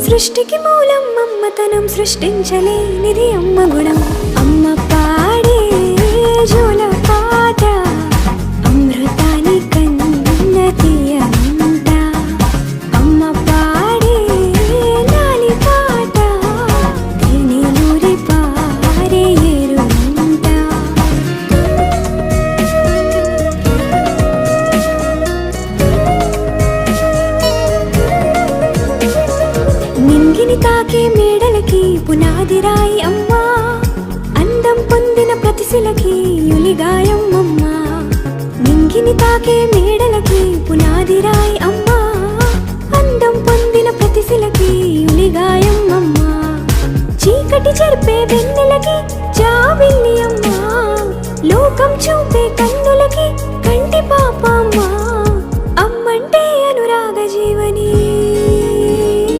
సృష్టికి మూలం అమ్మతనం సృష్టించలేనిది అమ్మ గుణం. అమ్మ పాడే జోల పాట అమృతాని కన్న తీయనంట. అమ్మ పాడే లాలి పాట తేనెలూరి పారే ఏరునంట. నింగిని తాకే మేడలకి పునాది రాయి అమ్మా, అందం పొందిన ప్రతిశిలకి యులిగాయం అమ్మా. నింగిని తాకే మేడలకి పునాది రాయి అమ్మా, అందం పొందిన ప్రతిశిలకి యులిగాయం అమ్మా. చీకటి చెరిపే వెన్నెలకి జాబిల్లి అమ్మా, లోకం చూపే